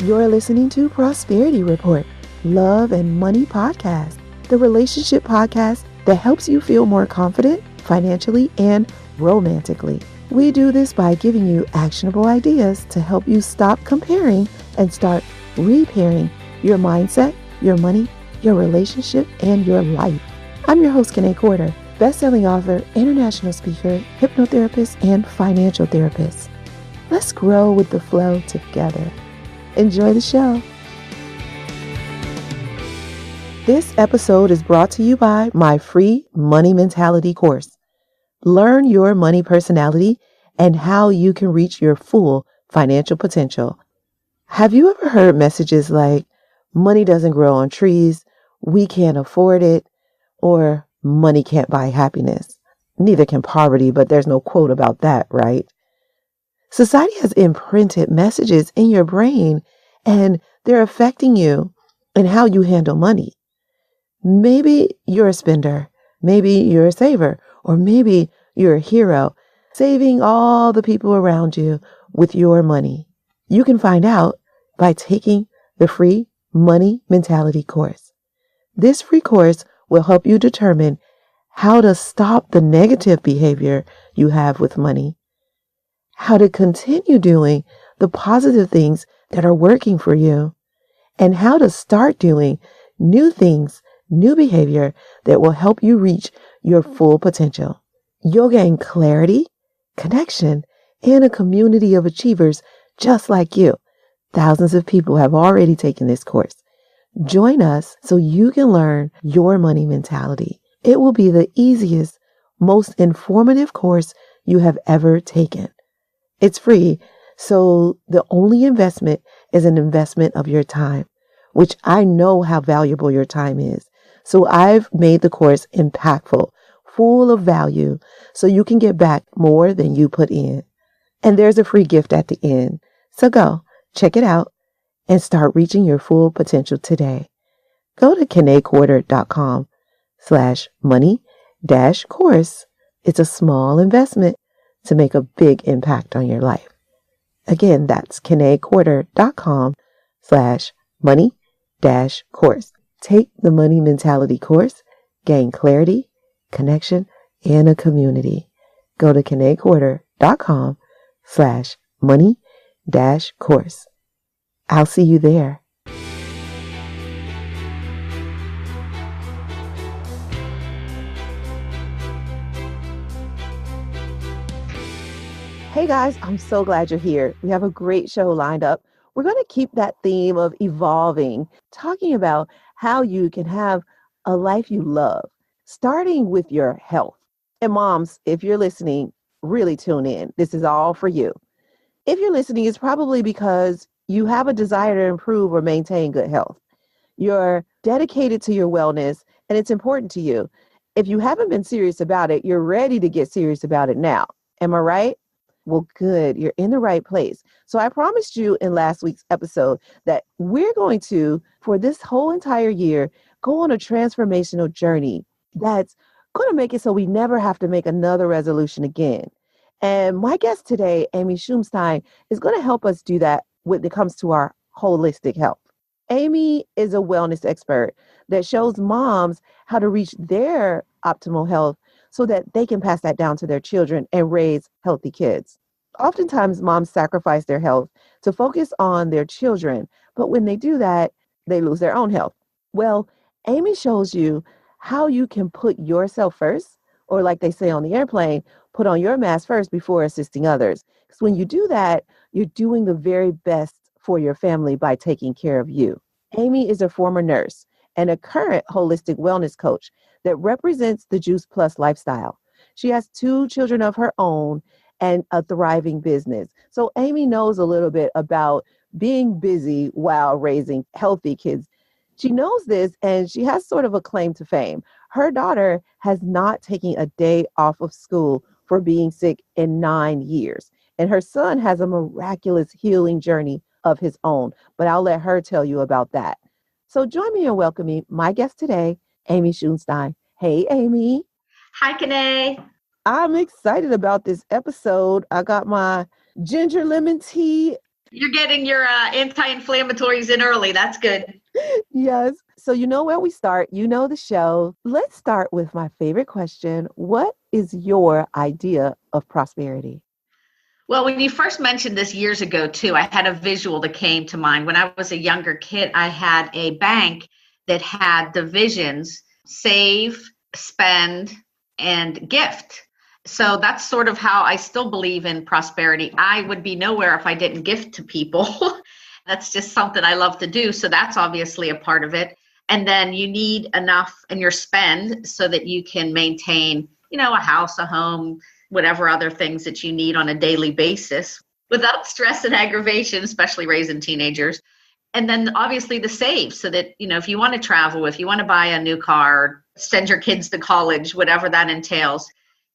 You're listening to Prosperity Report, Love and Money Podcast, the relationship podcast that helps you feel more confident financially and romantically. We do this by giving you actionable ideas to help you stop comparing and start repairing your mindset, your money, your relationship, and your life. I'm your host, Kanae Corder, best-selling author, international speaker, hypnotherapist, and financial therapist. Let's grow with the flow together. Enjoy the show. This episode is brought to you by my free Money Mentality course. Learn your money personality and how you can reach your full financial potential. Have you ever heard messages like, money doesn't grow on trees, we can't afford it, or money can't buy happiness? Neither can poverty, but there's no quote about that, right? Society has imprinted messages in your brain and they're affecting you and how you handle money. Maybe you're a spender, maybe you're a saver, or maybe you're a hero, saving all the people around you with your money. You can find out by taking the free Money Mentality course. This free course will help you determine how to stop the negative behavior you have with money, how to continue doing the positive things that are working for you, and how to start doing new things, new behavior that will help you reach your full potential. You'll gain clarity, connection, and a community of achievers just like you. Thousands of people have already taken this course. Join us so you can learn your money mentality. It will be the easiest, most informative course you have ever taken. It's free, so the only investment is an investment of your time, which I know how valuable your time is. So I've made the course impactful, full of value, so you can get back more than you put in. And there's a free gift at the end. So go, check it out, and start reaching your full potential today. Go to KanaeQuarter.com/money-course. It's a small investment to make a big impact on your life. Again, that's KanaeQuarter.com/money-course. Take the Money Mentality course, gain clarity, connection, and a community. Go to KanaeQuarter.com/money-course. I'll see you there. Hey guys, I'm so glad you're here. We have a great show lined up. We're going to keep that theme of evolving, talking about how you can have a life you love, starting with your health. And moms, if you're listening, really tune in. This is all for you. If you're listening, it's probably because you have a desire to improve or maintain good health. You're dedicated to your wellness and it's important to you. If you haven't been serious about it, you're ready to get serious about it now. Am I right? Well, good. You're in the right place. So I promised you in last week's episode that we're going to, for this whole entire year, go on a transformational journey that's going to make it so we never have to make another resolution again. And my guest today, Amy Sunstein, is going to help us do that when it comes to our holistic health. Amy is a wellness expert that shows moms how to reach their optimal health so that they can pass that down to their children and raise healthy kids. Oftentimes, moms sacrifice their health to focus on their children, but when they do that, they lose their own health. Well, Amy shows you how you can put yourself first, or like they say on the airplane, put on your mask first before assisting others. Because when you do that, you're doing the very best for your family by taking care of you. Amy is a former nurse and a current holistic wellness coach that represents the Juice Plus lifestyle. She has 2 children of her own and a thriving business. So Amy knows a little bit about being busy while raising healthy kids. She knows this and she has sort of a claim to fame. Her daughter has not taken a day off of school for being sick in 9 years. And her son has a miraculous healing journey of his own. But I'll let her tell you about that. So join me in welcoming my guest today, Amy Sunstein. Hey, Amy. Hi, Kanae. I'm excited about this episode. I got my ginger lemon tea You're getting your anti-inflammatories in early. That's good. Yes. So you know where we start. You know the show. Let's start with my favorite question. What is your idea of prosperity? Well, when you first mentioned this years ago, too, I had a visual that came to mind. When I was a younger kid, I had a bank that had divisions: save, spend, and gift. So that's sort of how I still believe in prosperity. I would be nowhere if I didn't gift to people. That's just something I love to do. So that's obviously a part of it. And then you need enough in your spend so that you can maintain, a house, a home, whatever other things that you need on a daily basis without stress and aggravation, especially raising teenagers. And then obviously the save so that, if you want to travel, if you want to buy a new car, send your kids to college, whatever that entails,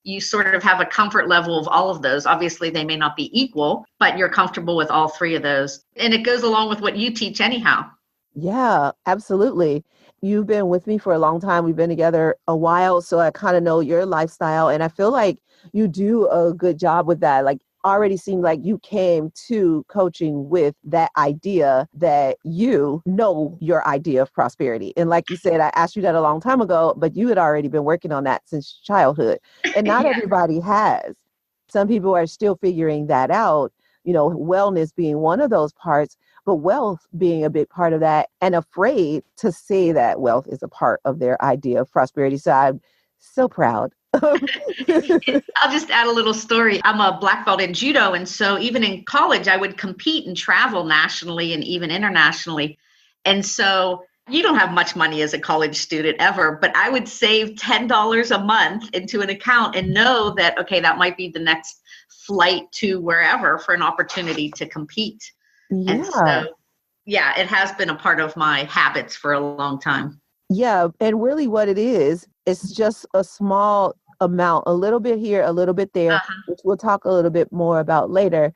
you sort of have a comfort level of all of those. Obviously, they may not be equal, but you're comfortable with all three of those. And it goes along with what you teach anyhow. Yeah, absolutely. You've been with me for a long time. We've been together a while, so I kind of know your lifestyle, and I feel like you do a good job with that. Like already seemed like you came to coaching with that idea that you know your idea of prosperity. And like you said, I asked you that a long time ago, but you had already been working on that since childhood. And not Yeah. everybody has. Some people are still figuring that out, wellness being one of those parts, but wealth being a big part of that, and afraid to say that wealth is a part of their idea of prosperity. So I'm so proud. I'll just add a little story. I'm a black belt in judo. And so even in college, I would compete and travel nationally and even internationally. And so you don't have much money as a college student ever, but I would save $10 a month into an account and know that, okay, that might be the next flight to wherever for an opportunity to compete. And Yeah. so, yeah, it has been a part of my habits for a long time. Yeah. And really what it is, it's just a small amount, a little bit here, a little bit there, Uh-huh. which we'll talk a little bit more about later.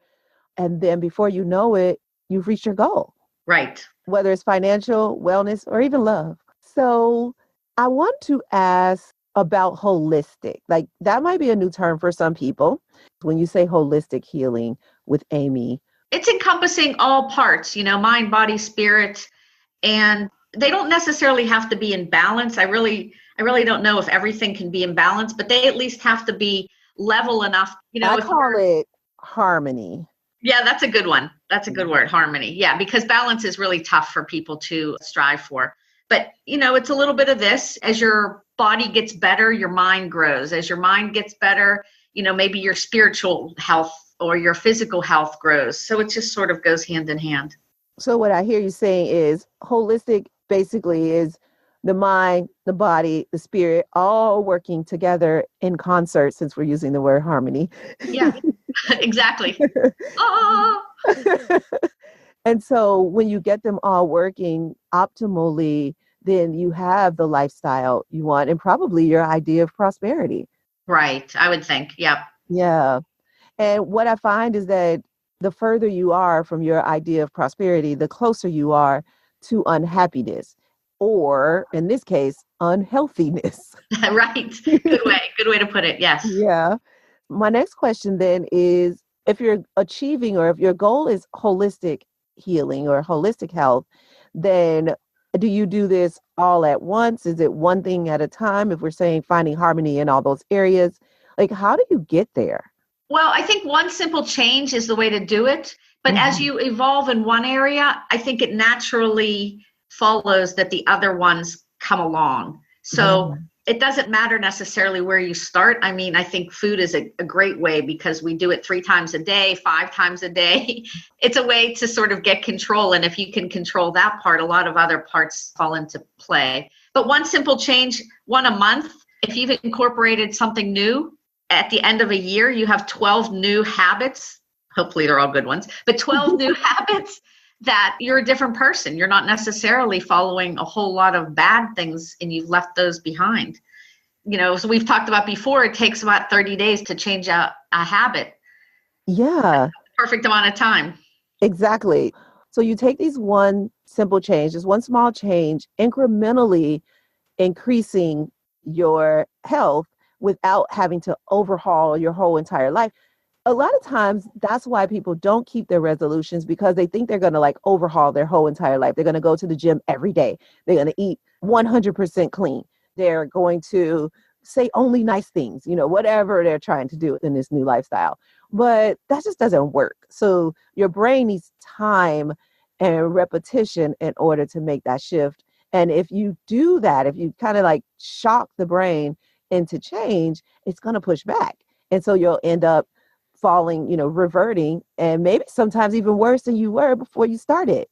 And then before you know it, you've reached your goal, Right. whether it's financial, wellness, or even love. So I want to ask about holistic. Like that might be a new term for some people. When you say holistic healing with Amy, It's encompassing all parts, mind, body, spirit, and they don't necessarily have to be in balance. I really don't know if everything can be in balance, but they at least have to be level enough. I If call you're, it harmony. yeah, that's a good one. That's a good word, harmony. Yeah, because balance is really tough for people to strive for. But, it's a little bit of this. As your body gets better, your mind grows. As your mind gets better, maybe your spiritual health or your physical health grows. So it just sort of goes hand in hand. So what I hear you saying is holistic basically is the mind, the body, the spirit all working together in concert, since we're using the word harmony. Yeah, exactly. Oh, And so when you get them all working optimally, then you have the lifestyle you want and probably your idea of prosperity. right. I would think. Yep. Yeah. And what I find is that the further you are from your idea of prosperity, the closer you are to unhappiness, or in this case, unhealthiness. Right. Good way. Good way to put it. Yes. Yeah. My next question then is, if you're achieving or if your goal is holistic healing or holistic health, then do you do this all at once? Is it one thing at a time? If we're saying finding harmony in all those areas, like how do you get there? Well, I think one simple change is the way to do it. But as Mhm. you evolve in one area, I think it naturally follows that the other ones come along. So Yeah. it doesn't matter necessarily where you start. I mean, I think food is a great way because we do it 3 times a day, 5 times a day. It's a way to sort of get control. And if you can control that part, a lot of other parts fall into play. But one simple change, one a month, if you've incorporated something new, at the end of a year, you have 12 new habits. Hopefully, they're all good ones, but 12 new habits that you're a different person. You're not necessarily following a whole lot of bad things and you've left those behind. So we've talked about before, it takes about 30 days to change a habit. Yeah, Perfect amount of time. exactly. So you take these one simple change, just one small change, incrementally increasing your health without having to overhaul your whole entire life. a lot of times that's why people don't keep their resolutions, because they think they're going to like overhaul their whole entire life. They're going to go to the gym every day. They're going to eat 100% clean. They're going to say only nice things, whatever they're trying to do in this new lifestyle. But that just doesn't work. So your brain needs time and repetition in order to make that shift. And if you do that, if you kind of like shock the brain into change, it's going to push back. And so you'll end up falling, reverting, and maybe sometimes even worse than you were before you started.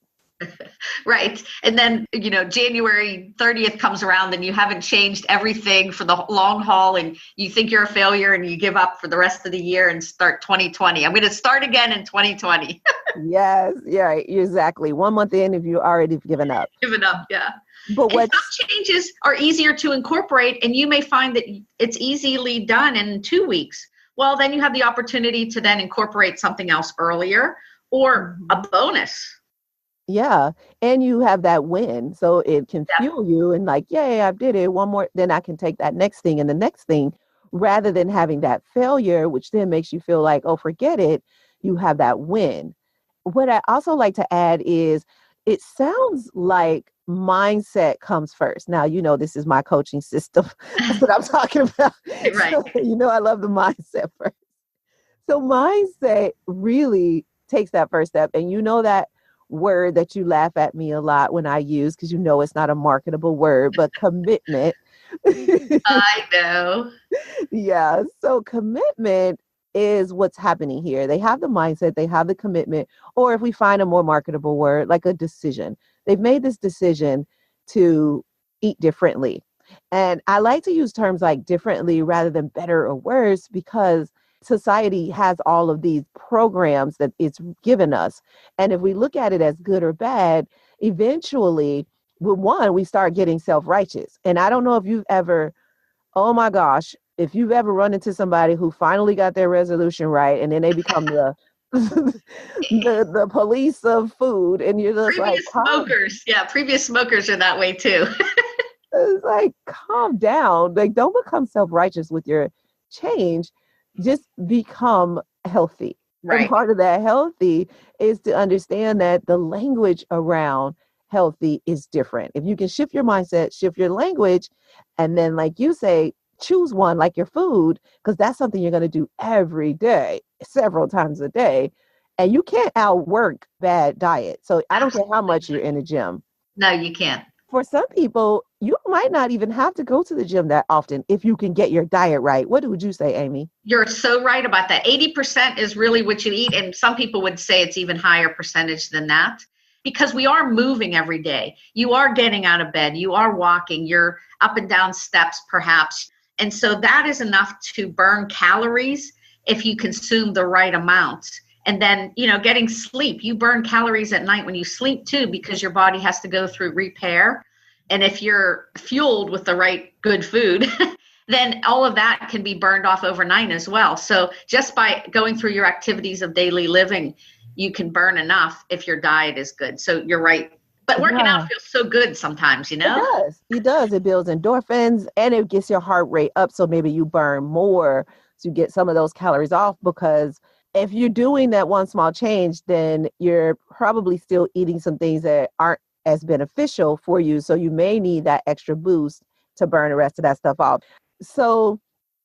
Right. And then, January 30th comes around and you haven't changed everything for the long haul and you think you're a failure and you give up for the rest of the year and start 2020. I'm going to start again in 2020. Yes, yeah, exactly. 1 month in, if you already given up. Given up, yeah. But and some changes are easier to incorporate, and you may find that it's easily done in 2 weeks. Well, then you have the opportunity to then incorporate something else earlier or a bonus. Yeah. And you have that win. So it can fuel you and like, yay, I did it. One more, then I can take that next thing and the next thing, rather than having that failure, which then makes you feel like, oh, forget it. You have that win. What I also like to add is it sounds like mindset comes first. Now, this is my coaching system. That's what I'm talking about. Right. So, I love the mindset first. So mindset really takes that first step. And that word that you laugh at me a lot when I use, because it's not a marketable word, but commitment. I know. Yeah. So commitment is what's happening here. They have the mindset, they have the commitment, or if we find a more marketable word, like a decision. They've made this decision to eat differently. And I like to use terms like differently rather than better or worse, because society has all of these programs that it's given us. And if we look at it as good or bad, eventually, we start getting self-righteous. And I don't know if you've ever, oh my gosh, if you've ever run into somebody who finally got their resolution right, and then they become the the police of food, and you're just previous smokers. Yeah, previous smokers are that way too. It's like, calm down. Like, don't become self-righteous with your change. Just become healthy. Right. And part of that healthy is to understand that the language around healthy is different. If you can shift your mindset, shift your language, and then, like you say, choose one like your food, because that's something you're going to do every day, several times a day. And you can't outwork bad diet. So I don't care how much you're in the gym. No, you can't. For some people, you might not even have to go to the gym that often if you can get your diet right. What would you say, Amy? You're so right about that. 80% is really what you eat. And some people would say it's even higher percentage than that, because we are moving every day. You are getting out of bed. You are walking. You're up and down steps, perhaps. And so that is enough to burn calories if you consume the right amounts. And then, getting sleep, you burn calories at night when you sleep too, because your body has to go through repair. And if you're fueled with the right good food, then all of that can be burned off overnight as well. So just by going through your activities of daily living, you can burn enough if your diet is good. So you're right. But working out feels so good sometimes, It does. It does. It builds endorphins and it gets your heart rate up. So maybe you burn more to get some of those calories off, because if you're doing that one small change, then you're probably still eating some things that aren't as beneficial for you. So you may need that extra boost to burn the rest of that stuff off. So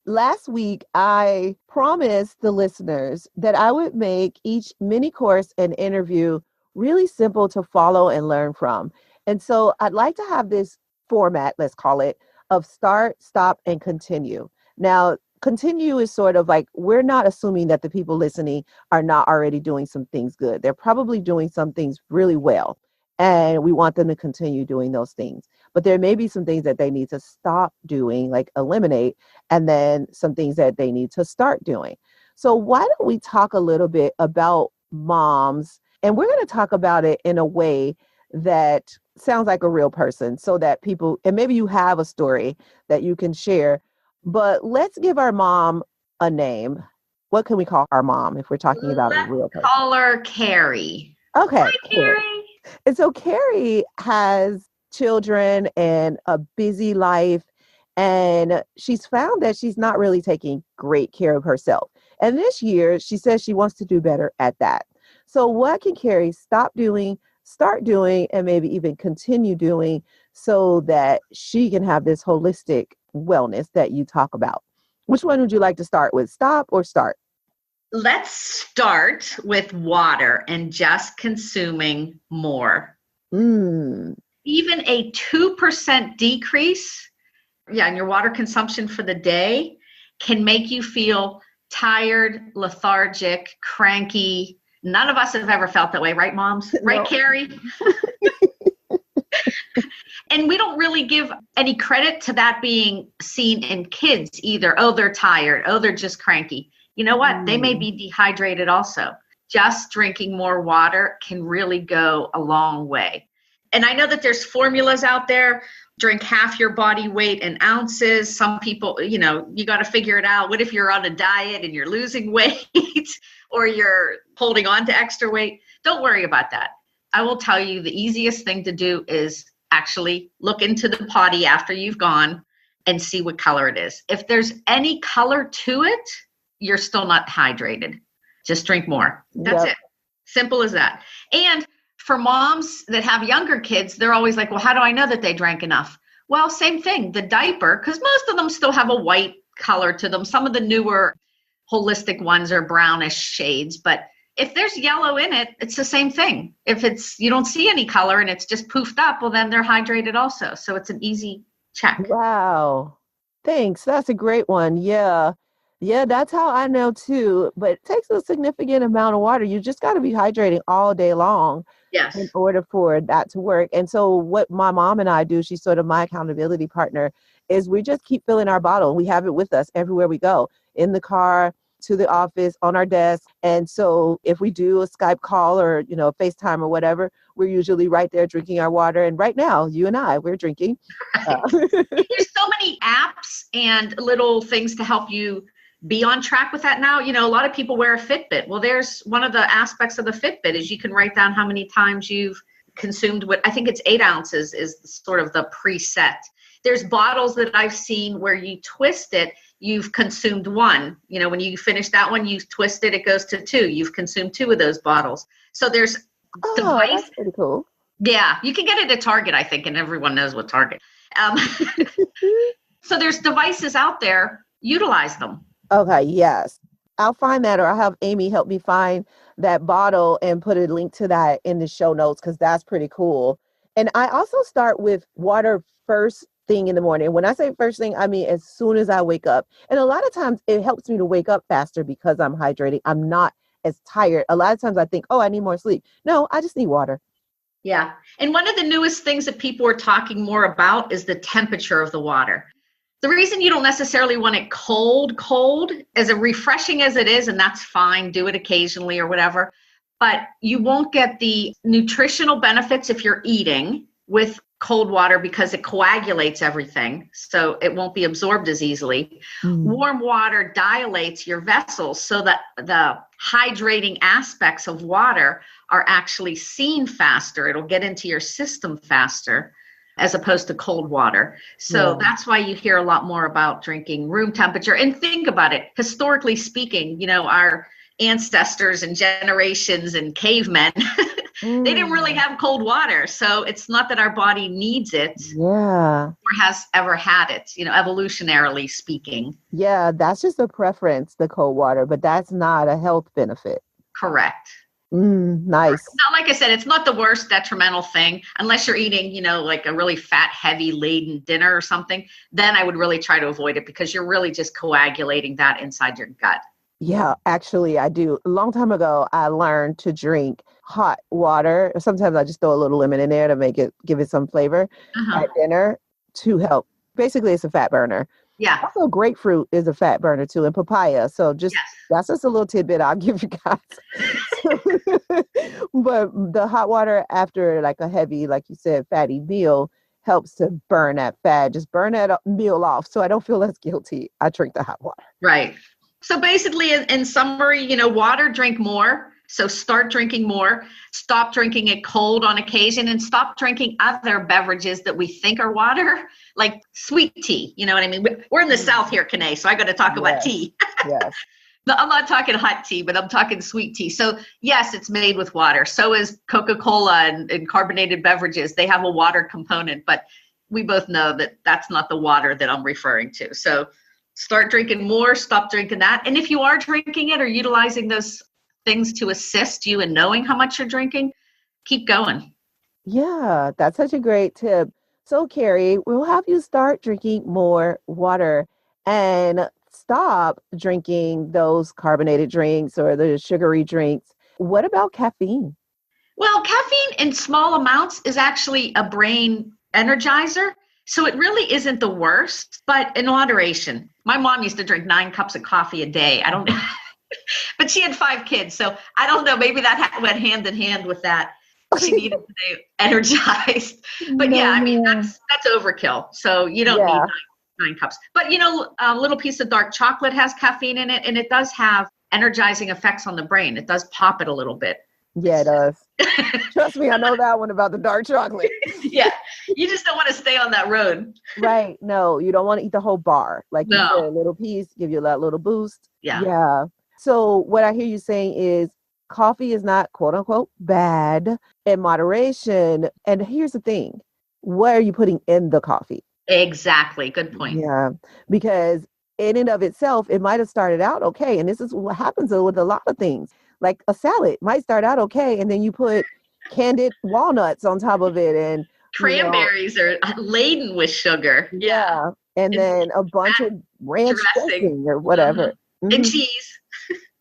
last week, I promised the listeners that I would make each mini course and interview really simple to follow and learn from. And so I'd like to have this format, let's call it, of start, stop, and continue. Now, continue is sort of like, we're not assuming that the people listening are not already doing some things good. They're probably doing some things really well, and we want them to continue doing those things. But there may be some things that they need to stop doing, like eliminate, and then some things that they need to start doing. So why don't we talk a little bit about moms, and we're going to talk about it in a way that sounds like a real person, so that people, and maybe you have a story that you can share. But let's give our mom a name. What can we call our mom if we're talking about a real person? Call her Carrie. Okay. Hi, Carrie. And so Carrie has children and a busy life, and she's found that she's not really taking great care of herself. And this year, she says she wants to do better at that. So, what can Carrie stop doing, start doing, and maybe even continue doing so that she can have this holistic wellness that you talk about? Which one would you like to start with? Stop or start? Let's start with water and just consuming more. Mm. Even a 2% decrease, in your water consumption for the day can make you feel tired, lethargic, cranky. None of us have ever felt that way, right, moms? No. Right, Carrie? And we don't really give any credit to that being seen in kids either. Oh, they're tired. Oh, they're just cranky. You know what? They may be dehydrated also. Just drinking more water can really go a long way. And I know that there's formulas out there. Drink half your body weight in ounces. Some people, you got to figure it out. What if you're on a diet and you're losing weight or you're holding on to extra weight? Don't worry about that. I will tell you the easiest thing to do is actually look into the potty after you've gone and see what color it is. If there's any color to it, you're still not hydrated. Just drink more. That's it. Simple as that. And for moms that have younger kids, they're always like, well, how do I know that they drank enough? Well, same thing. The diaper, because most of them still have a white color to them. Some of the newer holistic ones are brownish shades, but if there's yellow in it, it's the same thing. If you don't see any color and it's just poofed up, well, then they're hydrated also. So it's an easy check. Wow. Thanks. That's a great one. Yeah. Yeah, that's how I know too. But it takes a significant amount of water. You just got to be hydrating all day long in order for that to work. And so what my mom and I do, she's sort of my accountability partner, is we just keep filling our bottle. We have it with us everywhere we go, in the car, to the office, on our desk. And so if we do a Skype call or, FaceTime or whatever, we're usually right there drinking our water. And right now, you and I, we're drinking. Right. There's so many apps and little things to help you be on track with that now. A lot of people wear a Fitbit. Well, there's one of the aspects of the Fitbit is you can write down how many times you've consumed I think it's 8 ounces is sort of the preset. There's bottles that I've seen where you twist it, you've consumed 1. When you finish that one, you twist it, it goes to 2. You've consumed 2 of those bottles. So there's device. That's pretty cool. Yeah, you can get it at Target, I think, and everyone knows what Target. So there's devices out there. Utilize them. Okay, yes. I'll find that, or I'll have Amy help me find that bottle and put a link to that in the show notes because that's pretty cool. And I also start with water first thing in the morning. When I say first thing, I mean as soon as I wake up. And a lot of times it helps me to wake up faster because I'm hydrating. I'm not as tired. A lot of times I think, oh, I need more sleep. No, I just need water. Yeah. And one of the newest things that people are talking more about is the temperature of the water. The reason you don't necessarily want it cold, as refreshing as it is, and that's fine, do it occasionally or whatever, but you won't get the nutritional benefits if you're eating with cold water because it coagulates everything, so it won't be absorbed as easily. Warm water dilates your vessels so that the hydrating aspects of water are actually seen faster. It'll get into your system faster, as opposed to cold water. So that's why you hear a lot more about drinking room temperature. And think about it, historically speaking, our ancestors and generations and cavemen, they didn't really have cold water. So it's not that our body needs it or has ever had it, evolutionarily speaking. Yeah, that's just a preference, the cold water, but that's not a health benefit. Correct. Nice. Now, like I said, it's not the worst detrimental thing unless you're eating, like a really fat, heavy laden dinner or something. Then I would really try to avoid it because you're really just coagulating that inside your gut. Yeah, actually, I do. A long time ago, I learned to drink hot water. Sometimes I just throw a little lemon in there to give it some flavor at dinner to help. Basically, it's a fat burner. Yeah. Also, grapefruit is a fat burner too, and papaya. So that's just a little tidbit I'll give you guys. But the hot water after like a heavy, like you said, fatty meal helps to burn that fat. Just burn that meal off so I don't feel as guilty. I drink the hot water. Right. So basically, in summary, water, drink more. So start drinking more, stop drinking it cold on occasion, and stop drinking other beverages that we think are water, like sweet tea. You know what I mean? We're in the South here, Kanae, so I got to talk about tea. Yes. No, I'm not talking hot tea, but I'm talking sweet tea. So yes, it's made with water. So is Coca-Cola and carbonated beverages. They have a water component, but we both know that that's not the water that I'm referring to. So start drinking more, stop drinking that. And if you are drinking it or utilizing those things to assist you in knowing how much you're drinking, keep going. Yeah, that's such a great tip. So, Carrie, we'll have you start drinking more water and stop drinking those carbonated drinks or the sugary drinks. What about caffeine? Well, caffeine in small amounts is actually a brain energizer. So it really isn't the worst, but in moderation. My mom used to drink 9 cups of coffee a day. I don't know, but she had 5 kids. So I don't know. Maybe that went hand in hand with that. She needed to stay energized. But yeah, No, I mean, no. that's overkill. So you don't need Yeah, 9 cups. But a little piece of dark chocolate has caffeine in it, and it does have energizing effects on the brain. It does pop it a little bit. yeah, it does. Trust me, I know that one about the dark chocolate. Yeah, you just don't want to stay on that road. Right. No, you don't want to eat the whole bar. Like you said, No. a little piece, give you that little boost. Yeah. Yeah. So what I hear you saying is coffee is not quote unquote bad in moderation. And here's the thing. What are you putting in the coffee? Exactly. Good point. Yeah. Because in and of itself, it might have started out okay. And this is what happens with a lot of things. Like a salad might start out okay, and then you put candied walnuts on top of it and Cranberries are laden with sugar. Yeah. yeah. And And then a bunch of ranch dressing. dressing or whatever. And Mhm. cheese.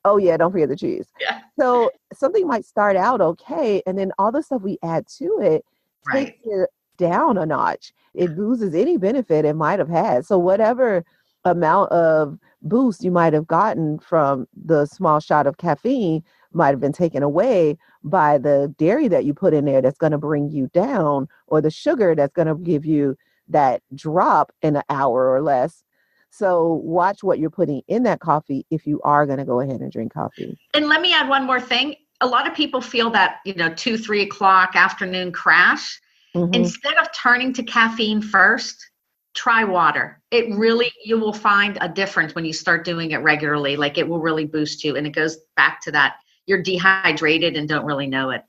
Oh, yeah. Don't forget the cheese. Yeah. So something might start out okay. And then all the stuff we add to it takes Right. it down a notch. It loses any benefit it might have had. So, whatever amount of boost you might have gotten from the small shot of caffeine might have been taken away by the dairy that you put in there that's going to bring you down, or the sugar that's going to give you that drop in an hour or less. So watch what you're putting in that coffee if you are going to go ahead and drink coffee. And let me add one more thing. A lot of people feel that, 2, 3 o'clock afternoon crash. Hmm. Instead of turning to caffeine first, try water. You will find a difference when you start doing it regularly. Like it will really boost you. And it goes back to that you're dehydrated and don't really know it.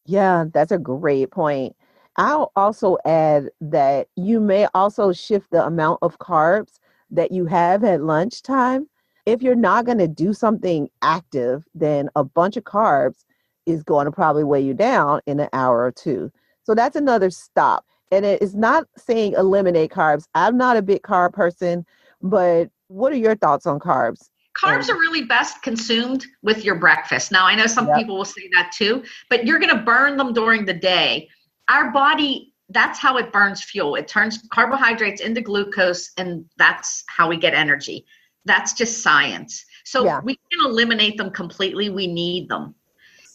Yeah, that's a great point. I'll also add that you may also shift the amount of carbs that you have at lunchtime. If you're not going to do something active, then a bunch of carbs is going to probably weigh you down in an hour or two. So that's another stop. And it is not saying eliminate carbs. I'm not a big carb person, but what are your thoughts on carbs? Carbs And are really best consumed with your breakfast. Now, I know some yep, people will say that too, but you're going to burn them during the day. Our body, that's how it burns fuel. It turns carbohydrates into glucose, and that's how we get energy. That's just science. So yeah. we can eliminate them completely. We need them.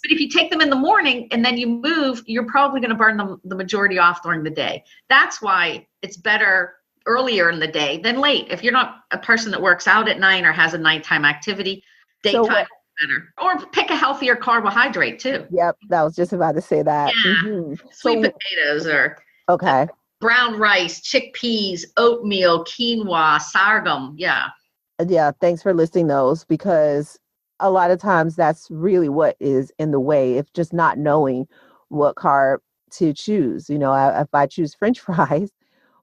But if you take them in the morning and then you move, you're probably going to burn them the majority off during the day. That's why it's better earlier in the day than late. If you're not a person that works out at night or has a nighttime activity, So daytime what? is better. Or pick a healthier carbohydrate too. Yep, that was just about to say that. Yeah, Hmm. sweet So potatoes or okay. brown rice, chickpeas, oatmeal, quinoa, sorghum. Yeah. Yeah, thanks for listing those because a lot of times that's really what is in the way. If just not knowing what carb to choose. If I choose French fries,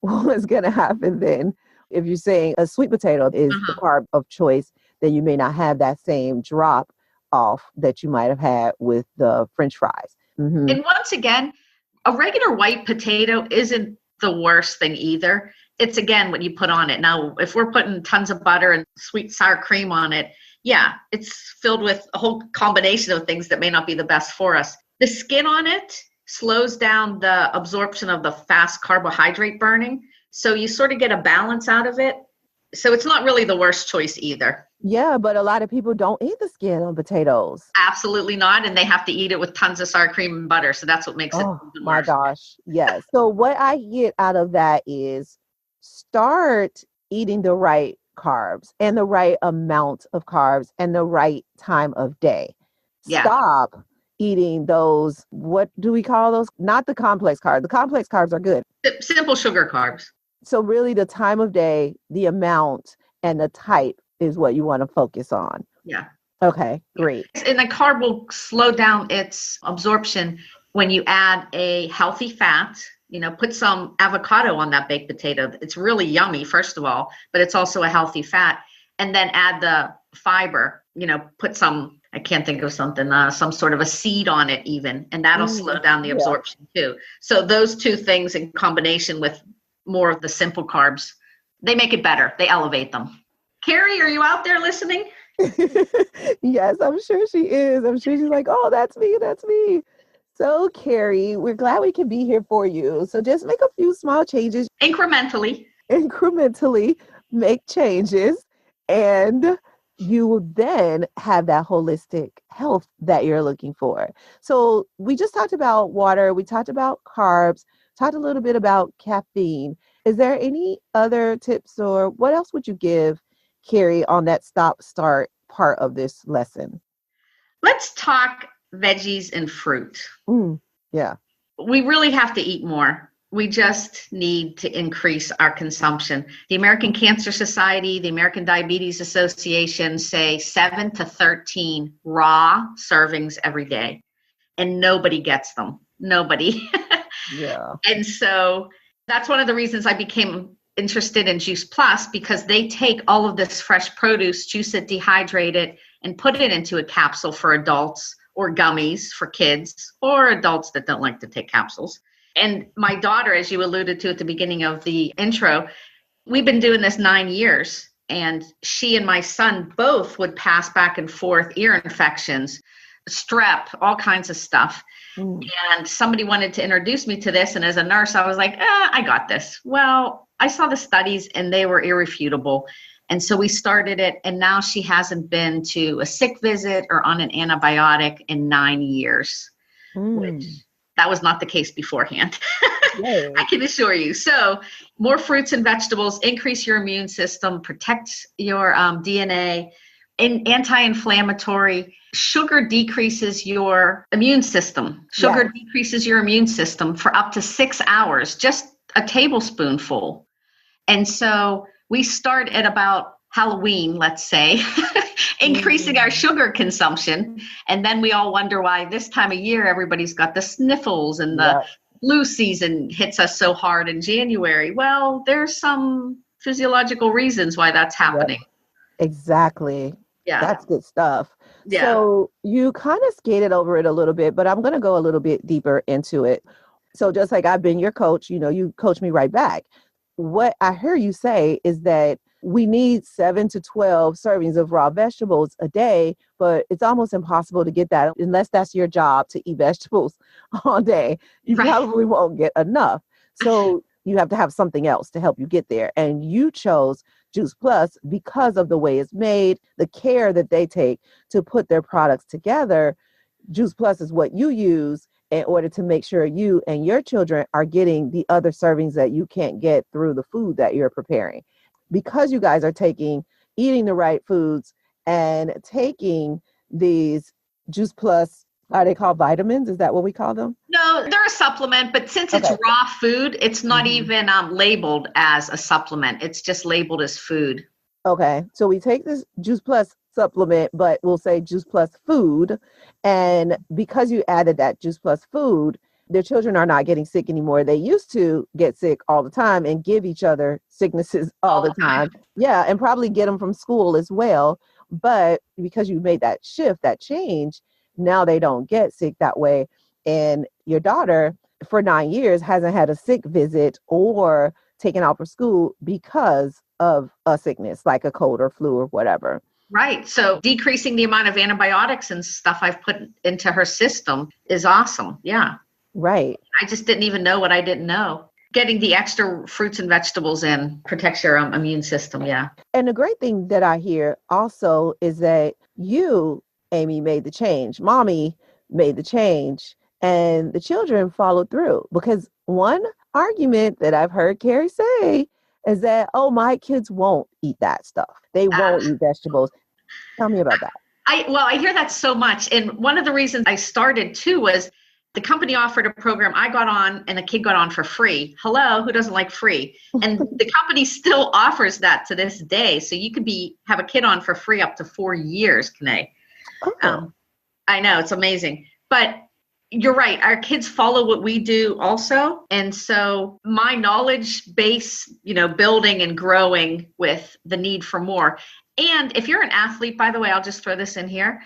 what's going to happen then? If you're saying a sweet potato is the Uh-huh. carb of choice, then you may not have that same drop off that you might have had with the French fries. Hmm. And once again, a regular white potato isn't the worst thing either. It's again what you put on it. Now, if we're putting tons of butter and sweet sour cream on it, yeah, it's filled with a whole combination of things that may not be the best for us. The skin on it slows down the absorption of the fast carbohydrate burning. So you sort of get a balance out of it. So it's not really the worst choice either. Yeah, but a lot of people don't eat the skin on potatoes. Absolutely not. And they have to eat it with tons of sour cream and butter. So that's what makes it Oh even my worse. gosh. Yes. So what I get out of that is start eating the right carbs and the right amount of carbs and the right time of day. Yeah. Stop eating those, what do we call those? Not the complex carbs. The complex carbs are good. Simple sugar carbs. So really the time of day, the amount and the type is what you want to focus on. Yeah. Okay, great. And the carb will slow down its absorption when you add a healthy fat. Put some avocado on that baked potato. It's really yummy, first of all, but it's also a healthy fat. And then add the fiber, put some, I can't think of something, some sort of a seed on it even, and that'll slow down the Yeah. absorption too. So those two things in combination with more of the simple carbs, they make it better. They elevate them. Carrie, are you out there listening? Yes, I'm sure she is. I'm sure she's like, oh, that's me. That's me. So, Carrie, we're glad we can be here for you. So, just make a few small changes, Incrementally. incrementally make changes, and you will then have that holistic health that you're looking for. So, we just talked about water, we talked about carbs, talked a little bit about caffeine. Is there any other tips or what else would you give Carrie on that stop start part of this lesson? Let's talk veggies and fruit. Mm, yeah. We really have to eat more. We just need to increase our consumption. The American Cancer Society, the American Diabetes Association say 7 to 13 raw servings every day, and nobody gets them. Nobody. Yeah. And so that's one of the reasons I became interested in Juice Plus, because they take all of this fresh produce, juice it, dehydrate it, and put it into a capsule for adults, or gummies for kids, or adults that don't like to take capsules. And my daughter, as you alluded to at the beginning of the intro, we've been doing this 9 years, and she and my son both would pass back and forth ear infections, strep, all kinds of stuff. And somebody wanted to introduce me to this. And as a nurse, I was like, I got this. Well, I saw the studies and they were irrefutable. And so we started it. And now she hasn't been to a sick visit or on an antibiotic in 9 years, which that was not the case beforehand. Right. I can assure you. So more fruits and vegetables, increase your immune system, protect your DNA, anti-inflammatory. Sugar decreases your immune system. Sugar decreases your immune system for up to 6 hours, just a tablespoonful. And so we start at about Halloween, let's say, increasing our sugar consumption. And then we all wonder why this time of year, everybody's got the sniffles and the flu season hits us so hard in January. Well, there's some physiological reasons why that's happening. Exactly. Yeah. That's good stuff. Yeah. So you kind of skated over it a little bit, but I'm going to go a little bit deeper into it. So just like I've been your coach, you coach me right back. What I hear you say is that we need 7 to 12 servings of raw vegetables a day, but it's almost impossible to get that unless that's your job to eat vegetables all day. You probably won't get enough. So you have to have something else to help you get there. And you chose Juice Plus because of the way it's made, the care that they take to put their products together. Juice Plus is what you use in order to make sure you and your children are getting the other servings that you can't get through the food that you're preparing. Because you guys are eating the right foods and taking these Juice Plus, are they called vitamins? Is that what we call them? No, they're a supplement, but since it's raw food, it's not even labeled as a supplement. It's just labeled as food. Okay, so we take this Juice Plus supplement, but we'll say Juice Plus food. And because you added that Juice Plus food, their children are not getting sick anymore. They used to get sick all the time and give each other sicknesses all the time. Yeah, and probably get them from school as well. But because you made that shift, that change, now they don't get sick that way. And your daughter, for 9 years, hasn't had a sick visit or taken out for school because of a sickness, like a cold or flu or whatever. Right. So decreasing the amount of antibiotics and stuff I've put into her system is awesome. Yeah. Right. I just didn't even know what I didn't know. Getting the extra fruits and vegetables in protects your immune system. Yeah. And the great thing that I hear also is that you, Amy, made the change. Mommy made the change. And the children followed through. Because one argument that I've heard Carrie say is that, oh, my kids won't eat that stuff. They won't eat vegetables. Tell me about that. I hear that so much. And one of the reasons I started too was the company offered a program. I got on and the kid got on for free. Hello, who doesn't like free? And the company still offers that to this day. So you could have a kid on for free up to 4 years, Kanae. Oh. I know, it's amazing. But you're right. Our kids follow what we do also. And so my knowledge base, building and growing with the need for more. And if you're an athlete, by the way, I'll just throw this in here.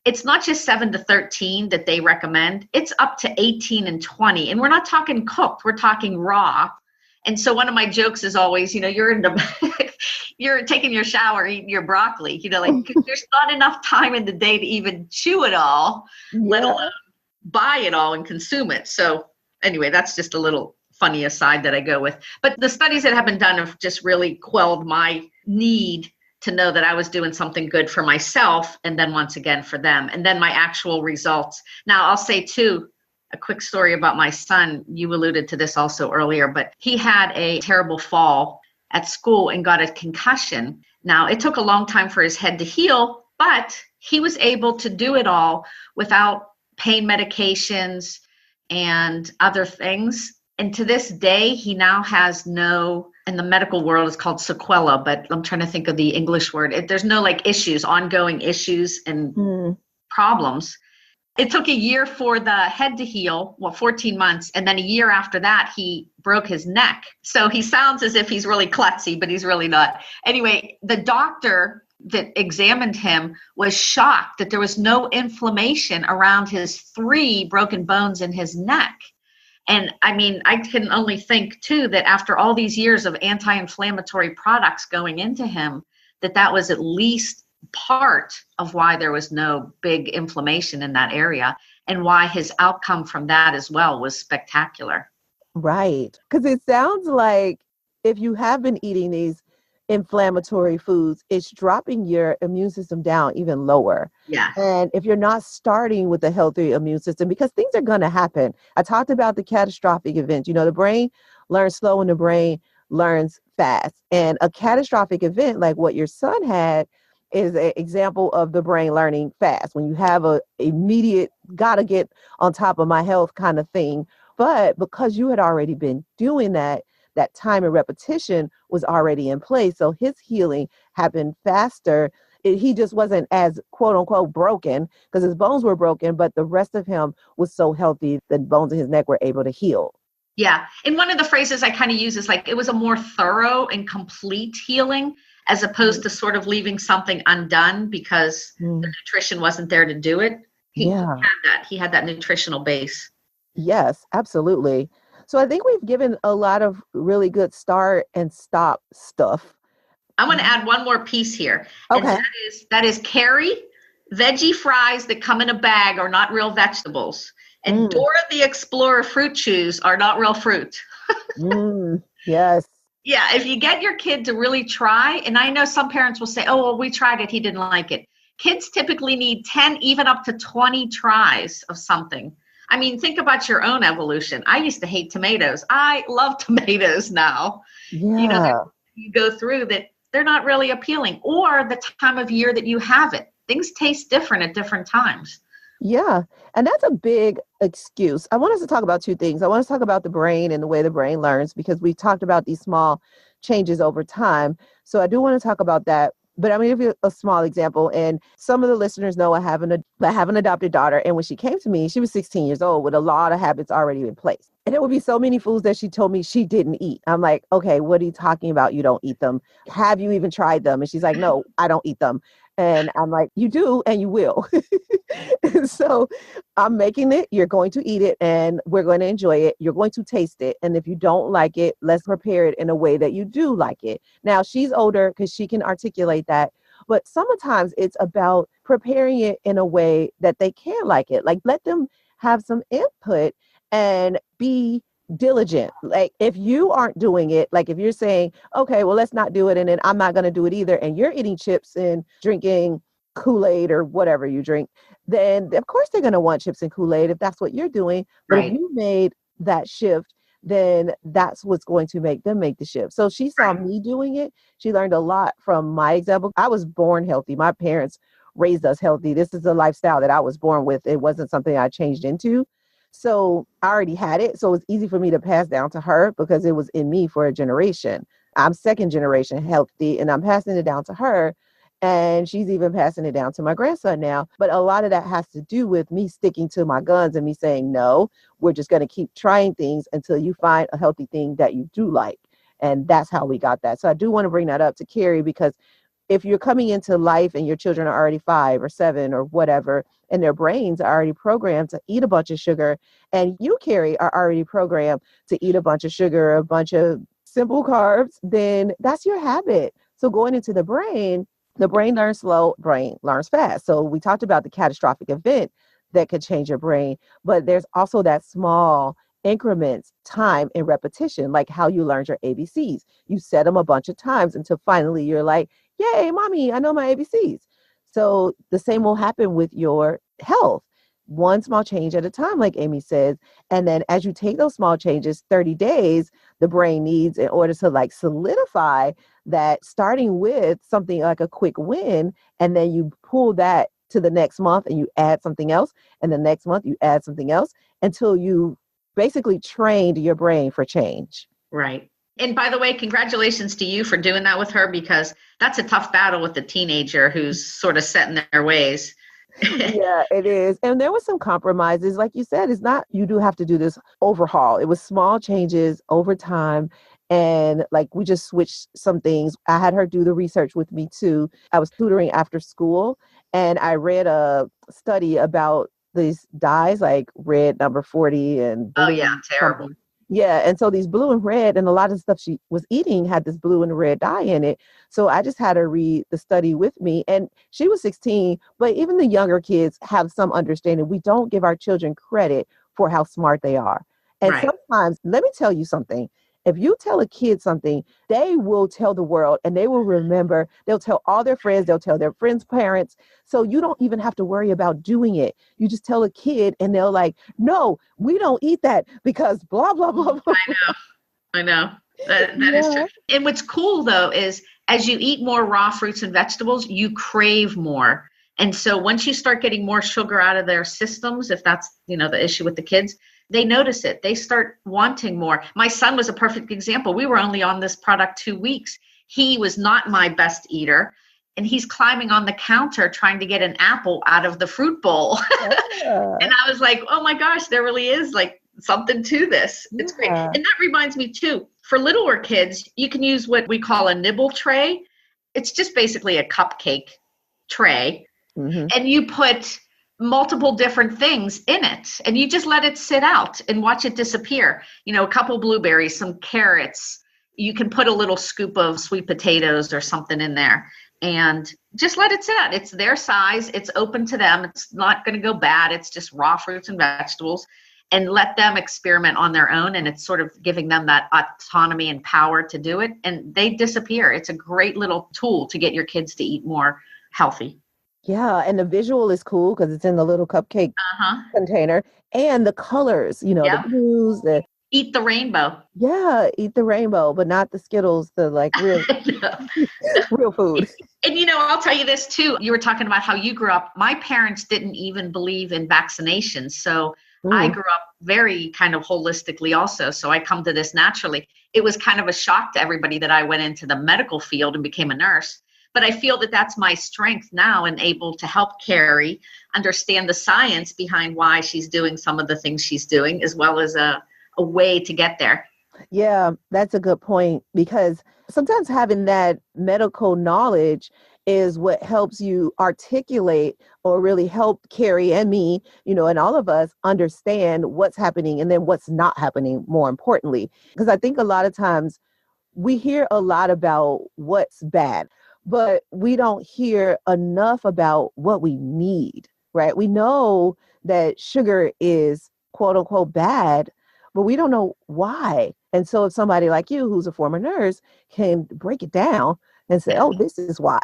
It's not just 7 to 13 that they recommend. It's up to 18 and 20. And we're not talking cooked. We're talking raw. And so one of my jokes is always, you're taking your shower, eating your broccoli, there's not enough time in the day to even chew it all, let alone buy it all and consume it. So anyway, that's just a little funny aside that I go with. But the studies that have been done have just really quelled my need to know that I was doing something good for myself and then once again for them, and then my actual results. Now, I'll say too, a quick story about my son. You alluded to this also earlier, but he had a terrible fall at school and got a concussion. Now, it took a long time for his head to heal, but he was able to do it all without pain medications and other things. And to this day, he now has no, in the medical world, it's called sequela, but I'm trying to think of the English word. There's no issues, ongoing issues and problems. It took a year for the head to heal, 14 months. And then a year after that, he broke his neck. So he sounds as if he's really klutzy, but he's really not. Anyway, the doctor that examined him was shocked that there was no inflammation around his 3 broken bones in his neck. And I mean, I can only think too that after all these years of anti-inflammatory products going into him, that was at least part of why there was no big inflammation in that area, and why his outcome from that as well was spectacular. Right. Because it sounds like if you have been eating these inflammatory foods, it's dropping your immune system down even lower. Yeah. And if you're not starting with a healthy immune system, because things are going to happen. I talked about the catastrophic event. The brain learns slow and the brain learns fast. And a catastrophic event like what your son had is an example of the brain learning fast. When you have a immediate, gotta get on top of my health kind of thing. But because you had already been doing that time and repetition was already in place. So his healing happened faster. He just wasn't as quote unquote broken because his bones were broken, but the rest of him was so healthy the bones in his neck were able to heal. Yeah. And one of the phrases I kind of use is it was a more thorough and complete healing, as opposed to sort of leaving something undone because the nutrition wasn't there to do it. He had that nutritional base. Yes, absolutely. So I think we've given a lot of really good start and stop stuff. I'm going to add one more piece here. Okay. And that is carry veggie fries that come in a bag are not real vegetables. And Dora the Explorer fruit chews are not real fruit. Yes. Yeah, if you get your kid to really try, and I know some parents will say, oh, well, we tried it, he didn't like it. Kids typically need 10, even up to 20 tries of something. I mean, think about your own evolution. I used to hate tomatoes. I love tomatoes now. Yeah. You go through that, they're not really appealing, or the time of year that you have it. Things taste different at different times. Yeah. And that's a big excuse. I want us to talk about 2 things. I want us to talk about the brain and the way the brain learns, because we've talked about these small changes over time. So I do want to talk about that. But I'm going to give you a small example. And some of the listeners know I have an adopted daughter. And when she came to me, she was 16 years old with a lot of habits already in place. And there would be so many foods that she told me she didn't eat. I'm like, okay, what are you talking about? You don't eat them. Have you even tried them? And she's like, no, I don't eat them. And I'm like, you do, and you will. And so I'm making it. You're going to eat it and we're going to enjoy it. You're going to taste it. And if you don't like it, let's prepare it in a way that you do like it. Now, she's older because she can articulate that. But sometimes it's about preparing it in a way that they can like it. Like, let them have some input and be diligent. Like, if you aren't doing it, like if you're saying, okay, well, let's not do it, and then I'm not going to do it either, and you're eating chips and drinking Kool-Aid or whatever you drink, then of course they're going to want chips and Kool-Aid if that's what you're doing. But Right. if you made that shift, then that's what's going to make them make the shift. So she saw me doing it. She learned a lot from my example. I was born healthy. My parents raised us healthy. This is a lifestyle that I was born with. It wasn't something I changed into. So I already had it. So it's easy for me to pass down to her because it was in me for a generation. I'm second generation healthy and I'm passing it down to her. And she's even passing it down to my grandson now. But a lot of that has to do with me sticking to my guns and me saying, no, we're just going to keep trying things until you find a healthy thing that you do like. And that's how we got that. So I do want to bring that up to Carrie, because if you're coming into life and your children are already 5 or 7 or whatever, and their brains are already programmed to eat a bunch of sugar, and you, Carrie, are already programmed to eat a bunch of sugar, a bunch of simple carbs, then that's your habit. So going into the brain learns slow, brain learns fast. So we talked about the catastrophic event that could change your brain, but there's also that small increments, time and repetition, like how you learned your ABCs. You said them a bunch of times until finally you're like, yay, mommy, I know my ABCs. So the same will happen with your health. One small change at a time, like Amy says. And then as you take those small changes, 30 days, the brain needs in order to like solidify that, starting with something like a quick win. And then you pull that to the next month and you add something else. And the next month you add something else until you basically trained your brain for change. Right. And by the way, congratulations to you for doing that with her, because that's a tough battle with the teenager who's sort of set in their ways. Yeah, it is. And there were some compromises. Like you said, it's not, you do have to do this overhaul. It was small changes over time. And like we just switched some things. I had her do the research with me too. I was tutoring after school and I read a study about these dyes like red number 40 and Oh, blue yeah, terrible. something. Yeah, and so these blue and red, and a lot of the stuff she was eating had this blue and red dye in it. So I just had her read the study with me, and she was 16, but even the younger kids have some understanding. We don't give our children credit for how smart they are. And Right. sometimes, let me tell you something. If you tell a kid something, they will tell the world and they will remember. They'll tell all their friends, they'll tell their friends' parents. So you don't even have to worry about doing it. You just tell a kid and they'll like, no, we don't eat that because blah, blah, blah, blah. I know. That is true. Yeah. And what's cool though is as you eat more raw fruits and vegetables, you crave more. And so once you start getting more sugar out of their systems, if that's, the issue with the kids, they notice it. They start wanting more. My son was a perfect example. We were only on this product 2 weeks. He was not my best eater. And he's climbing on the counter trying to get an apple out of the fruit bowl. Yeah. And I was like, oh my gosh, there really is like something to this. It's great. Yeah. And that reminds me too, for littler kids, you can use what we call a nibble tray. It's just basically a cupcake tray. Mm-hmm. And you put multiple different things in it and you just let it sit out and watch it disappear. A couple blueberries, some carrots. You can put a little scoop of sweet potatoes or something in there and just let it sit out. It's their size. It's open to them. It's not going to go bad. It's just raw fruits and vegetables, and let them experiment on their own. And it's sort of giving them that autonomy and power to do it. And they disappear. It's a great little tool to get your kids to eat more healthy. Yeah, and the visual is cool because it's in the little cupcake container, and the colors, the Yep. blues, Eat the rainbow. yeah, eat the rainbow, but not the Skittles, the like real real food. And I'll tell you this too. You were talking about how you grew up. My parents didn't even believe in vaccinations. So I grew up very kind of holistically also. So I come to this naturally. It was kind of a shock to everybody that I went into the medical field and became a nurse. But I feel that that's my strength now and able to help Carrie understand the science behind why she's doing some of the things she's doing, as well as a way to get there. Yeah, that's a good point, because sometimes having that medical knowledge is what helps you articulate or really help Carrie and me, and all of us understand what's happening and then what's not happening, more importantly. Because I think a lot of times we hear a lot about what's bad, but we don't hear enough about what we need, right? We know that sugar is quote unquote bad, but we don't know why. And so if somebody like you, who's a former nurse, can break it down and say, oh, this is why,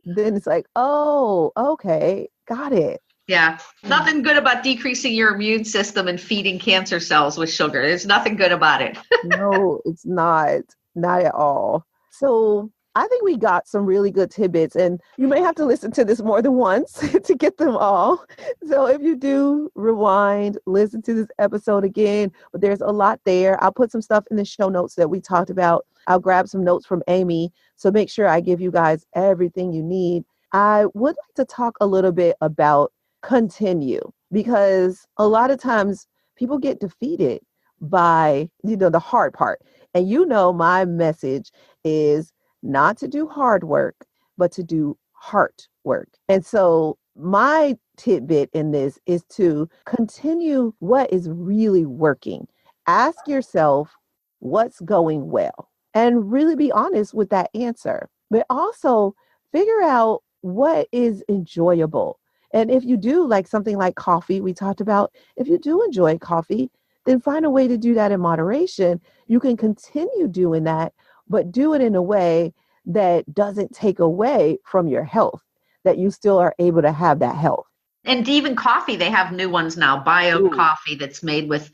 then it's like, oh, okay, got it. Yeah. Nothing good about decreasing your immune system and feeding cancer cells with sugar. There's nothing good about it. No, it's not at all. So I think we got some really good tidbits, and you may have to listen to this more than once to get them all. So if you do rewind, listen to this episode again, but there's a lot there. I'll put some stuff in the show notes that we talked about. I'll grab some notes from Amy. So make sure I give you guys everything you need. I would like to talk a little bit about continue, because a lot of times people get defeated by, the hard part. And my message is not to do hard work, but to do heart work. And so my tidbit in this is to continue what is really working. Ask yourself what's going well and really be honest with that answer. But also figure out what is enjoyable. And if you do like something like coffee, we talked about, if you do enjoy coffee, then find a way to do that in moderation. You can continue doing that, but do it in a way that doesn't take away from your health, that you still are able to have that health. And even coffee, they have new ones now, bio coffee that's made with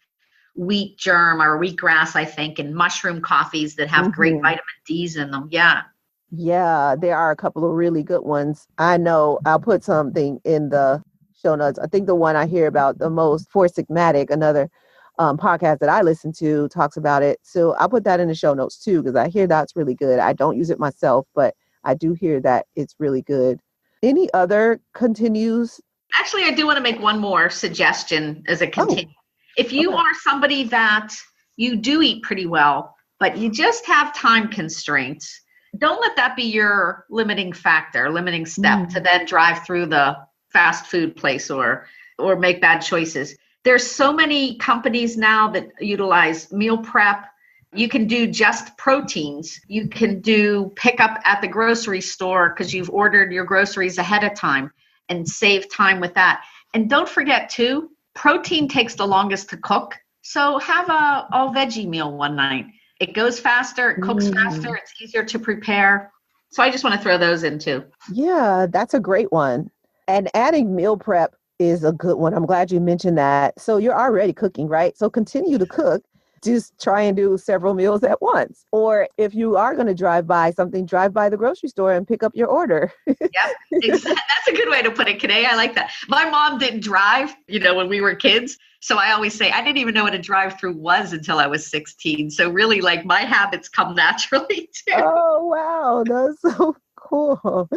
wheat germ or wheatgrass, I think, and mushroom coffees that have great vitamin D's in them. Yeah. Yeah, there are a couple of really good ones. I know I'll put something in the show notes. I think the one I hear about the most, Four Sigmatic, another podcast that I listen to, talks about it. So I'll put that in the show notes too, because I hear that's really good. I don't use it myself, but I do hear that it's really good. Any other continues? Actually, I do want to make one more suggestion as a continue. If you are somebody that you do eat pretty well, but you just have time constraints, don't let that be your limiting factor, limiting step to then drive through the fast food place or make bad choices. There's so many companies now that utilize meal prep. You can do just proteins. You can do pickup at the grocery store because you've ordered your groceries ahead of time and save time with that. And don't forget too, protein takes the longest to cook. So have a all veggie meal one night. It goes faster, it cooks faster, it's easier to prepare. So I just want to throw those in too. Yeah, that's a great one. And adding meal prep is a good one. I'm glad you mentioned that. So you're already cooking, right? So continue to cook. Just try and do several meals at once. Or if you are going to drive by something, drive by the grocery store and pick up your order. Yep, that's a good way to put it, Kanae. I like that. My mom didn't drive, when we were kids. So I always say, I didn't even know what a drive-through was until I was 16. So really, like, my habits come naturally too. Oh, wow. That's so cool.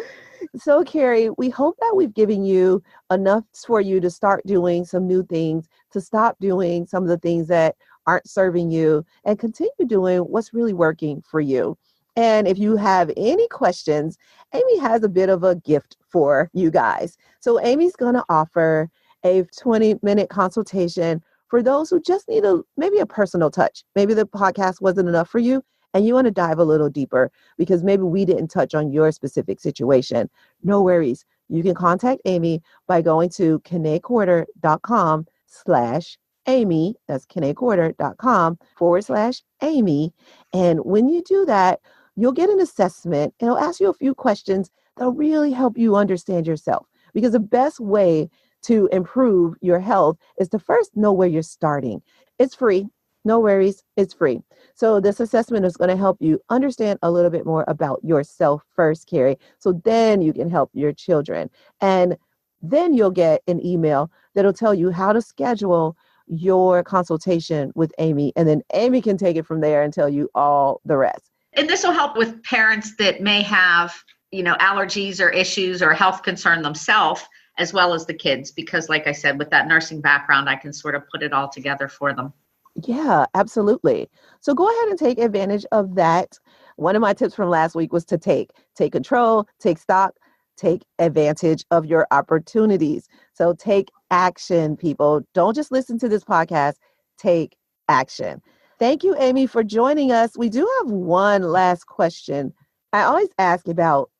So, Carrie, we hope that we've given you enough for you to start doing some new things, to stop doing some of the things that aren't serving you, and continue doing what's really working for you. And if you have any questions, Amy has a bit of a gift for you guys. So Amy's going to offer a 20-minute consultation for those who just need maybe a personal touch. Maybe the podcast wasn't enough for you and you want to dive a little deeper because maybe we didn't touch on your specific situation. No worries. You can contact Amy by going to KeneCorder.com/Amy. That's KeneCorder.com/Amy. And when you do that, you'll get an assessment and it'll ask you a few questions that'll really help you understand yourself. Because the best way to improve your health is to first know where you're starting. It's free. No worries. It's free. So this assessment is going to help you understand a little bit more about yourself first, Carrie. So then you can help your children. And then you'll get an email that'll tell you how to schedule your consultation with Amy. And then Amy can take it from there and tell you all the rest. And this will help with parents that may have, allergies or issues or health concern themselves, as well as the kids, because like I said, with that nursing background, I can sort of put it all together for them. Yeah, absolutely. So go ahead and take advantage of that. One of my tips from last week was to take control, take stock, take advantage of your opportunities. So take action, people. Don't just listen to this podcast. Take action. Thank you, Amy, for joining us. We do have one last question. I always ask about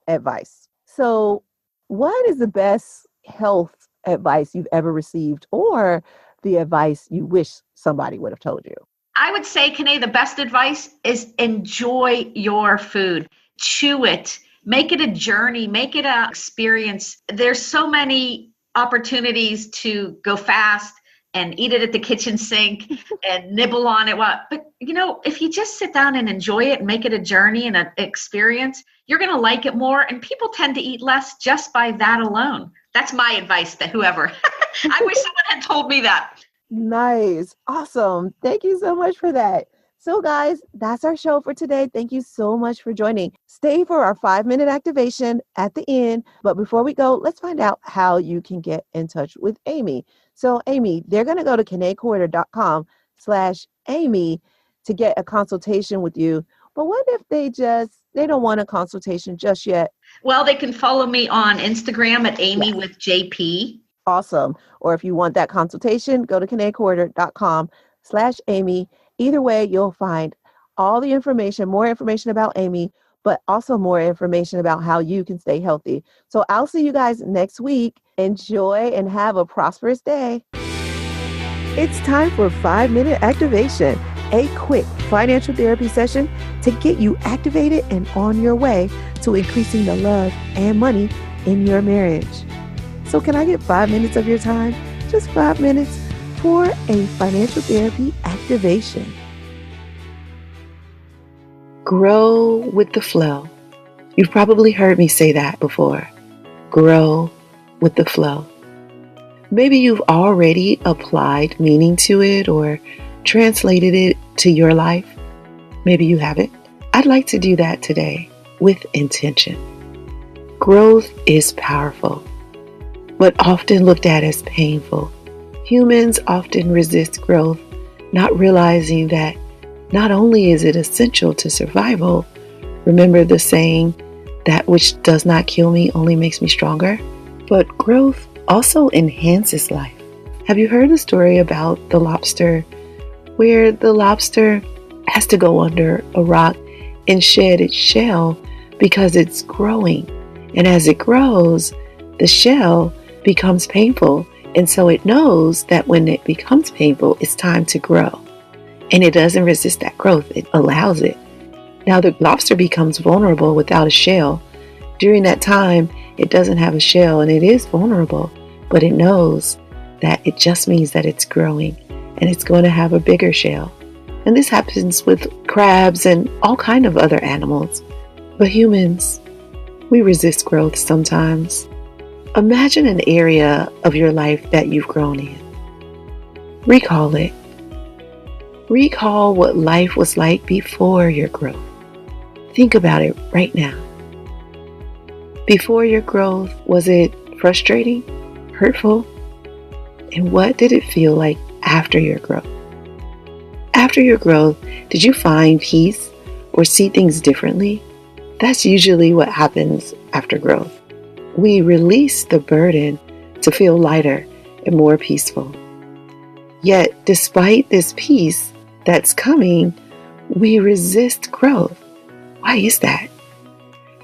advice. So what is the best health advice you've ever received, or the advice you wish somebody would have told you? I would say, Kanae, the best advice is enjoy your food. Chew it. Make it a journey. Make it an experience. There's so many opportunities to go fast, and eat it at the kitchen sink and nibble on it. But if you just sit down and enjoy it and make it a journey and an experience, you're going to like it more. And people tend to eat less just by that alone. That's my advice to whoever. I wish someone had told me that. Nice. Awesome. Thank you so much for that. So, guys, that's our show for today. Thank you so much for joining. Stay for our 5-minute activation at the end. But before we go, let's find out how you can get in touch with Amy. So, Amy, they're going to go to KeneCorder.com/Amy to get a consultation with you. But what if they don't want a consultation just yet? Well, they can follow me on Instagram at Amy Yes. with JP. Awesome. Or if you want that consultation, go to KeneCorder.com/Amy. Either way, you'll find all the information, more information about Amy, but also more information about how you can stay healthy. So I'll see you guys next week. Enjoy and have a prosperous day. It's time for 5-minute activation, a quick financial therapy session to get you activated and on your way to increasing the love and money in your marriage. So can I get 5 minutes of your time? Just 5 minutes for a financial therapy activation. Grow with the flow. You've probably heard me say that before. Grow with the flow. Maybe you've already applied meaning to it or translated it to your life. Maybe you haven't. I'd like to do that today with intention. Growth is powerful, but often looked at as painful. Humans often resist growth, not realizing that not only is it essential to survival, remember the saying, that which does not kill me only makes me stronger, but growth also enhances life. Have you heard the story about the lobster, where the lobster has to go under a rock and shed its shell because it's growing? And as it grows, the shell becomes painful. And so it knows that when it becomes painful, it's time to grow. And it doesn't resist that growth. It allows it. Now the lobster becomes vulnerable without a shell. During that time, it doesn't have a shell and it is vulnerable, but it knows that it just means that it's growing and it's going to have a bigger shell. And this happens with crabs and all kinds of other animals. But humans, we resist growth sometimes. Imagine an area of your life that you've grown in. Recall it. Recall what life was like before your growth. Think about it right now. Before your growth, was it frustrating, hurtful? And what did it feel like after your growth? After your growth, did you find peace or see things differently? That's usually what happens after growth. We release the burden to feel lighter and more peaceful. Yet, despite this peace that's coming, we resist growth. Why is that?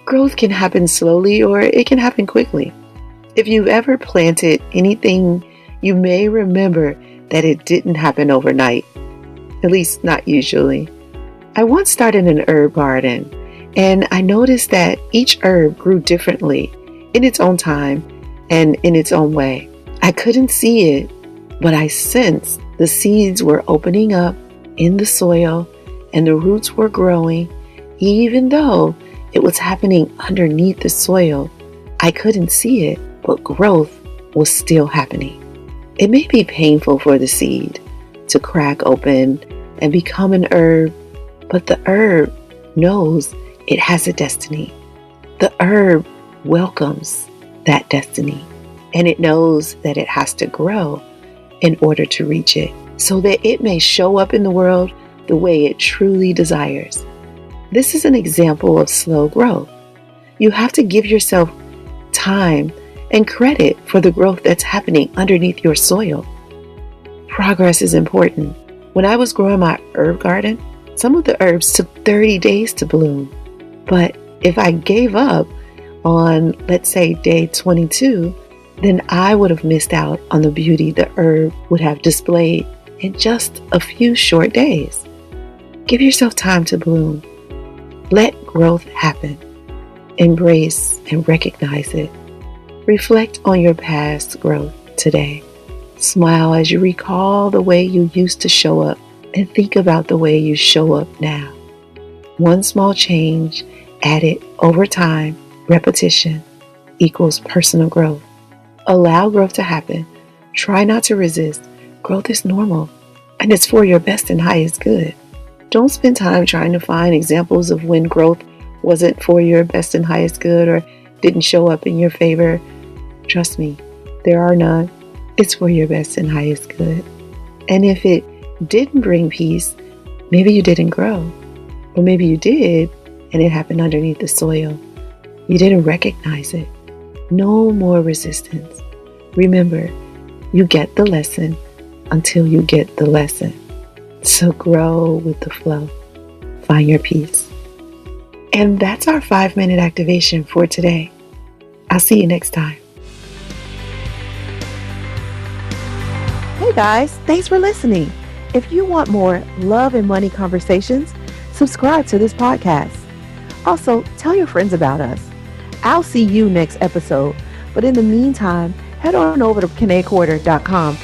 Growth can happen slowly or it can happen quickly. If you've ever planted anything, you may remember that it didn't happen overnight, at least not usually. I once started an herb garden, and I noticed that each herb grew differently in its own time and in its own way. I couldn't see it, but I sensed the seeds were opening up in the soil and the roots were growing, even though it was happening underneath the soil. I couldn't see it, but growth was still happening. It may be painful for the seed to crack open and become an herb, but the herb knows it has a destiny. The herb welcomes that destiny, and it knows that it has to grow in order to reach it, so that it may show up in the world the way it truly desires. This is an example of slow growth. You have to give yourself time and credit for the growth that's happening underneath your soil. Progress is important. When I was growing my herb garden, some of the herbs took 30 days to bloom. But if I gave up on, let's say, day 22, then I would have missed out on the beauty the herb would have displayed in just a few short days. Give yourself time to bloom. Let growth happen. Embrace and recognize it. Reflect on your past growth today. Smile as you recall the way you used to show up and think about the way you show up now. One small change added over time, repetition equals personal growth. Allow growth to happen. Try not to resist. Growth is normal, and it's for your best and highest good. Don't spend time trying to find examples of when growth wasn't for your best and highest good or didn't show up in your favor. Trust me, there are none. It's for your best and highest good. And if it didn't bring peace, maybe you didn't grow. Or maybe you did, and it happened underneath the soil. You didn't recognize it. No more resistance. Remember, you get the lesson until you get the lesson. So grow with the flow. Find your peace. And that's our 5-minute activation for today. I'll see you next time. Hey guys, thanks for listening. If you want more love and money conversations, subscribe to this podcast. Also, tell your friends about us. I'll see you next episode. But in the meantime, head on over to KeneQuarter.com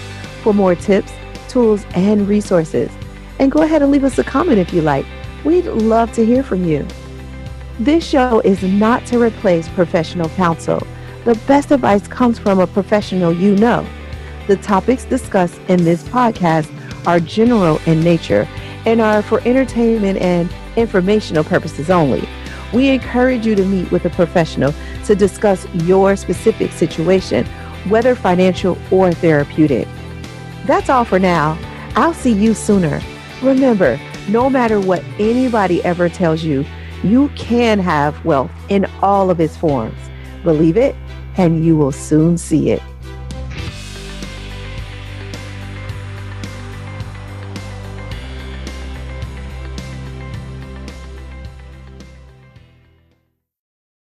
for more tips, tools, and resources. And go ahead and leave us a comment if you like. We'd love to hear from you. This show is not to replace professional counsel. The best advice comes from a professional you know. The topics discussed in this podcast are general in nature and are for entertainment and informational purposes only. We encourage you to meet with a professional to discuss your specific situation, whether financial or therapeutic. That's all for now. I'll see you sooner. Remember, no matter what anybody ever tells you, you can have wealth in all of its forms. Believe it, and you will soon see it.